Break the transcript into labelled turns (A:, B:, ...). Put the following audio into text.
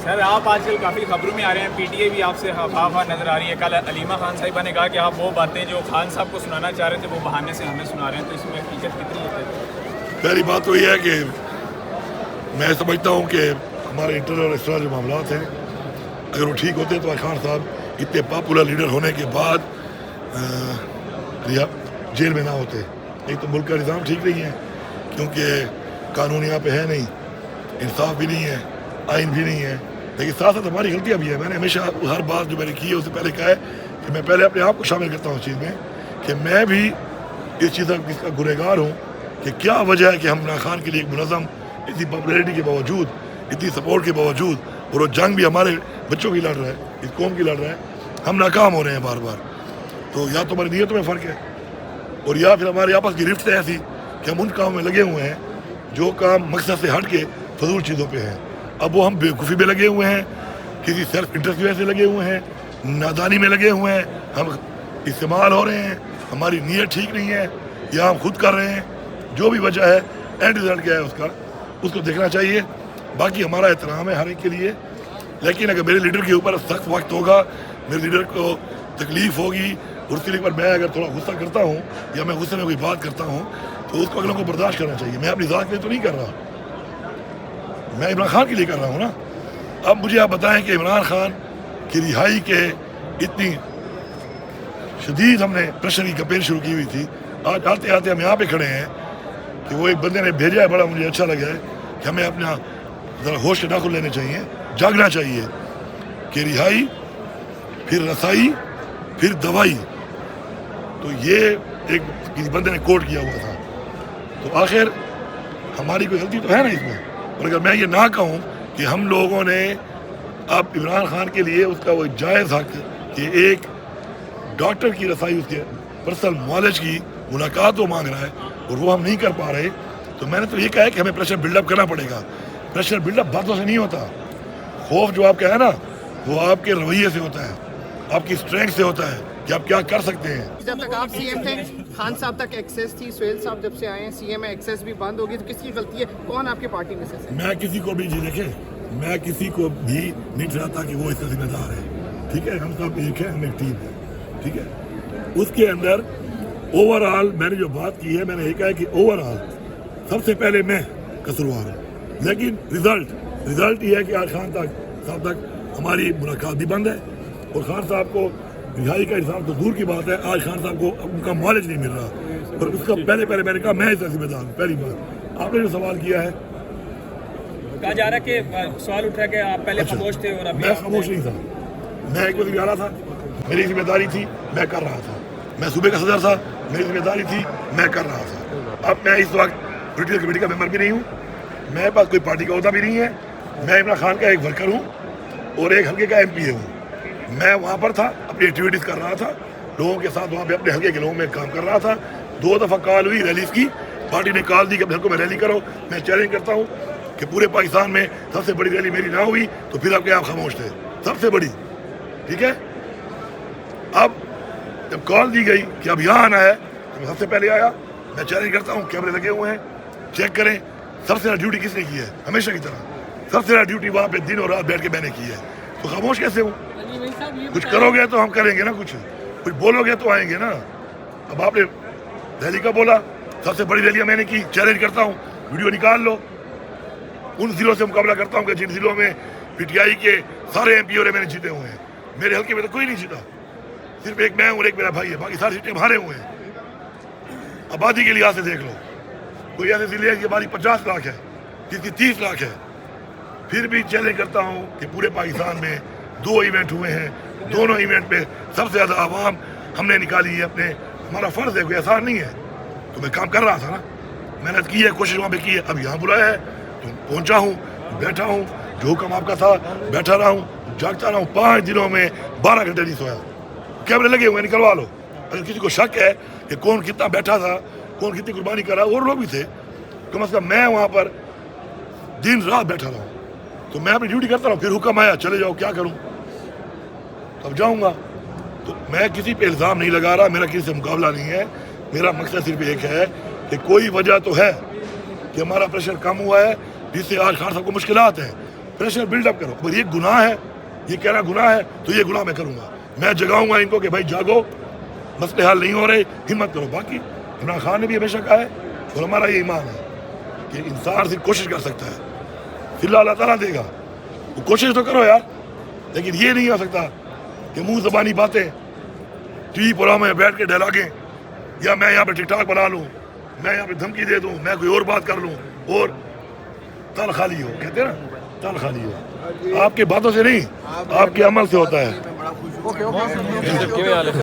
A: سر آپ آج کل کافی خبروں میں آ رہے ہیں، پی ٹی اے بھی آپ سے خواہ نظر آ رہی ہے. کل علیمہ خان صاحبہ نے کہا کہ آپ وہ باتیں جو خان صاحب کو سنانا چاہ رہے تھے وہ بہانے سے ہمیں سنا رہے ہیں، تو اس میں حقیقت کتنی ہے؟
B: پہلی بات تو یہ ہے کہ میں سمجھتا ہوں کہ ہمارے انٹرنل اور ایکسٹرنل جو معاملات ہیں اگر وہ ٹھیک ہوتے تو خان صاحب اتنے پاپولر لیڈر ہونے کے بعد جیل میں نہ ہوتے. ایک تو ملک کا نظام ٹھیک نہیں ہے کیونکہ قانون یہاں پہ ہے نہیں، انصاف بھی نہیں ہے، آئین بھی نہیں ہے، لیکن ساتھ ساتھ ہماری غلطیاں بھی ہیں. میں نے ہمیشہ ہر بات جو میں نے کی ہے اس سے پہلے کہا ہے کہ میں پہلے اپنے آپ کو شامل کرتا ہوں اس چیز میں کہ میں بھی اس چیز کا گنہگار ہوں کہ کیا وجہ ہے کہ ہم عمران خان کے لیے ایک منظم اتنی پاپولیرٹی کے باوجود، اتنی سپورٹ کے باوجود، اور وہ جنگ بھی ہمارے بچوں کی لڑ رہا ہے، اس قوم کی لڑ رہا ہے، ہم ناکام ہو رہے ہیں بار بار. تو یا تو ہماری نیتوں میں فرق ہے اور یا پھر ہمارے آپس کی رفت ہے ایسی کہ ہم ان کاموں میں لگے ہوئے ہیں جو کام مقصد سے ہٹ کے فضول چیزوں پہ ہیں. اب وہ ہم بیوقوفی میں لگے ہوئے ہیں، کسی سیلف انٹرسٹ کی وجہ سے لگے ہوئے ہیں، نادانی میں لگے ہوئے ہیں، ہم استعمال ہو رہے ہیں، ہماری نیت ٹھیک نہیں ہے یا ہم خود کر رہے ہیں. جو بھی وجہ ہے اینڈ رزلٹ کیا ہے اس کو دیکھنا چاہیے. باقی ہمارا احترام ہے ہر ایک کے لیے، لیکن اگر میرے لیڈر کے اوپر سخت وقت ہوگا، میرے لیڈر کو تکلیف ہوگی، اس کے لیے میں اگر تھوڑا غصہ کرتا ہوں یا میں غصے میں کوئی بات کرتا ہوں تو اس کو اگلوں کو برداشت کرنا چاہیے. میں اپنی ذات کے لیے تو نہیں کر رہا، میں عمران خان کے لیے کر رہا ہوں نا. اب مجھے آپ بتائیں کہ عمران خان کی رہائی کے اتنی شدید ہم نے پریشر کی کمپین شروع کی ہوئی تھی، آج آتے آتے ہم یہاں پہ کھڑے ہیں کہ وہ ایک بندے نے بھیجا ہے، بڑا مجھے اچھا لگا ہے کہ ہمیں اپنا ذرا ہوش کے داخل لینے چاہیے، جاگنا چاہیے کہ رہائی پھر رسائی پھر دوائی. تو یہ ایک کسی بندے نے کوٹ کیا ہوا تھا. تو آخر ہماری کوئی غلطی تو ہے نا اس میں. اور اگر میں یہ نہ کہوں کہ ہم لوگوں نے اب عمران خان کے لیے اس کا وہ جائز حق کہ ایک ڈاکٹر کی رسائی، اس کے پرسنل معالج کی ملاقات وہ مانگ رہا ہے اور وہ ہم نہیں کر پا رہے، تو میں نے تو یہ کہا ہے کہ ہمیں پریشر بلڈ اپ کرنا پڑے گا. پریشر بلڈ اپ باتوں سے نہیں ہوتا. خوف جو آپ کا ہے نا وہ آپ کے رویے سے ہوتا ہے، آپ کی اسٹرینتھ سے ہوتا ہے کہ آپ کیا کر سکتے ہیں.
C: جب تک آپ سی ایم تھے خان صاحب تک ایکسیس تھی، سہیل صاحب جب سے آئے ہیں سی ایم ایکسیس بھی بند ہوگی، تو کس کی غلطی ہے؟ کون آپ کی پارٹی میں سے؟
B: میں کسی کو بھی میں کسی کو بھی نہیں چاہتا کہ وہ اس کا ذمہ دار ہے. ٹھیک ہے، ہم سب ایک ہے، ہم ایک ٹیم ہے. ٹھیک ہے، اس کے اندر اوور آل میں نے جو بات کی ہے، میں نے یہ کہا ہے کہ اوور آل سب سے پہلے میں قصوروار ہوں، لیکن رزلٹ یہ ہے کہ آج خان صاحب تک ہماری ملاقات بھی بند ہے اور خان صاحب کو رہائی کا انصاف تو دور کی بات ہے، آج خان صاحب کو ان کا معالج نہیں مل رہا. اور اس کا پہلے میں نے کہا میں اس کا ذمہ دار ہوں. پہلی بات آپ نے جو سوال کیا ہے،
A: کہا جا رہا ہے کہ سوال اٹھا کہ آپ پہلے خاموش تھے اور ابھی
B: میں خاموش نہیں تھا. میں ایک وقت آ رہا تھا، میری ذمہ داری تھی، میں کر رہا تھا. میں صوبے کا صدر تھا، میری ذمہ داری تھی، میں کر رہا تھا. اب میں اس وقت پولیٹیکل کمیٹی کا ممبر بھی نہیں ہوں، میرے پاس کوئی پارٹی کا عہدہ بھی نہیں ہے. میں عمران خان کا ایک ورکر ہوں اور ایک حلقے کا ایم پی ہوں. میں وہاں پر تھا، اپنی ایکٹیویٹیز کر رہا تھا، لوگوں کے ساتھ وہاں پہ اپنے حلقے کے لوگوں میں کام کر رہا تھا. 2 دفعہ کال ہوئی ریلیز کی، پارٹی نے کال دی کہ اپنے حلقوں میں ریلی کرو. میں چیلنج کرتا ہوں کہ پورے پاکستان میں سب سے بڑی ریلی میری نہ ہوئی تو پھر آپ کے آپ خاموش تھے، سب سے بڑی. ٹھیک ہے، اب جب کال دی گئی کہ اب یہاں آنا ہے تو میں سب سے پہلے آیا. میں چیلنج کرتا ہوں، کیمرے لگے ہوئے ہیں، چیک کریں سب سے زیادہ ڈیوٹی کس نے کی ہے. ہمیشہ کی طرح سب سے زیادہ ڈیوٹی وہاں پہ دن اور رات بیٹھ کے میں نے کی ہے. تو خاموش کیسے ہوں؟ کچھ کرو گے تو ہم کریں گے نا، کچھ بولو گے تو آئیں گے نا. اب آپ نے دہلی کا بولا، سب سے بڑی ریلیاں میں نے کی. چیلنج کرتا ہوں، ویڈیو نکال لو. ان ضلعوں سے مقابلہ کرتا ہوں کہ جن ضلعوں میں پی ٹی آئی کے سارے ایم پی اور میں نے جیتے ہوئے ہیں. میرے حلقے میں تو کوئی نہیں جیتا، صرف ایک میں ہوں اور ایک میرا بھائی ہے، باقی ساری سیٹیں ہارے ہوئے ہیں. آبادی کے لحاظ سے دیکھ لو، کوئی ایسے ضلع ہے کہ ہماری 50 لاکھ ہے، جس کی 30 لاکھ ہے. پھر بھی چیلنج کرتا ہوں کہ پورے پاکستان میں 2 ایونٹ ہوئے ہیں، دونوں ایونٹ پہ سب سے زیادہ عوام ہم نے نکالی ہے. ہمارا فرض ہے، کوئی آسان نہیں ہے. تو میں کام کر رہا تھا نا، محنت کی ہے، کوشش وہاں پہ کی ہے. اب یہاں بلایا ہے تو پہنچا ہوں، بیٹھا ہوں، جو حکم آپ کا تھا بیٹھا رہا ہوں، جاگتا رہا ہوں. 5 دنوں میں 12 گھنٹے نہیں سویا. کیمرے لگے ہوئے، نکلوا لو. اگر کسی کو شک ہے کہ کون کتنا بیٹھا تھا، کون کتنی قربانی کر رہا، اور لوگ بھی تھے، کم از کم میں وہاں پر دن رات بیٹھا رہا ہوں. تو میں اپنی ڈیوٹی کرتا رہا ہوں. پھر حکم آیا چلے جاؤ، کیا کروں، اب جاؤں گا. تو میں کسی پہ الزام نہیں لگا رہا، میرا کسی سے مقابلہ نہیں ہے. میرا مقصد صرف ایک ہے کہ کوئی وجہ تو ہے کہ ہمارا پریشر کم ہوا ہے، جس سے آج خان صاحب کو مشکلات ہیں. پریشر بلڈ اپ کرو. اگر یہ گناہ ہے, یہ کہنا گناہ ہے, تو یہ گناہ میں کروں گا. میں جگاؤں گا ان کو کہ بھائی جاگو, مسئلے حل نہیں ہو رہے, ہمت کرو. باقی عمران خان نے بھی ہمیشہ کہا ہے اور ہمارا یہ ایمان ہے کہ انسان صرف کوشش کر سکتا ہے, پھر اللہ تعالیٰ دے گا. وہ کوشش تو کرو یار, لیکن یہ نہیں ہو سکتا کہ منہ زبانی باتیں ٹی وی پروگرام میں بیٹھ کے ڈائلاگیں, یا میں یہاں پہ ٹک ٹاک بنا لوں, میں یہاں پہ دھمکی دے دوں, میں کوئی اور بات کر لوں, اور تل خالی ہو, کہتے ہیں نا تل خالی ہو. آپ کے باتوں سے نہیں, آپ کے عمل سے ہوتا ہے.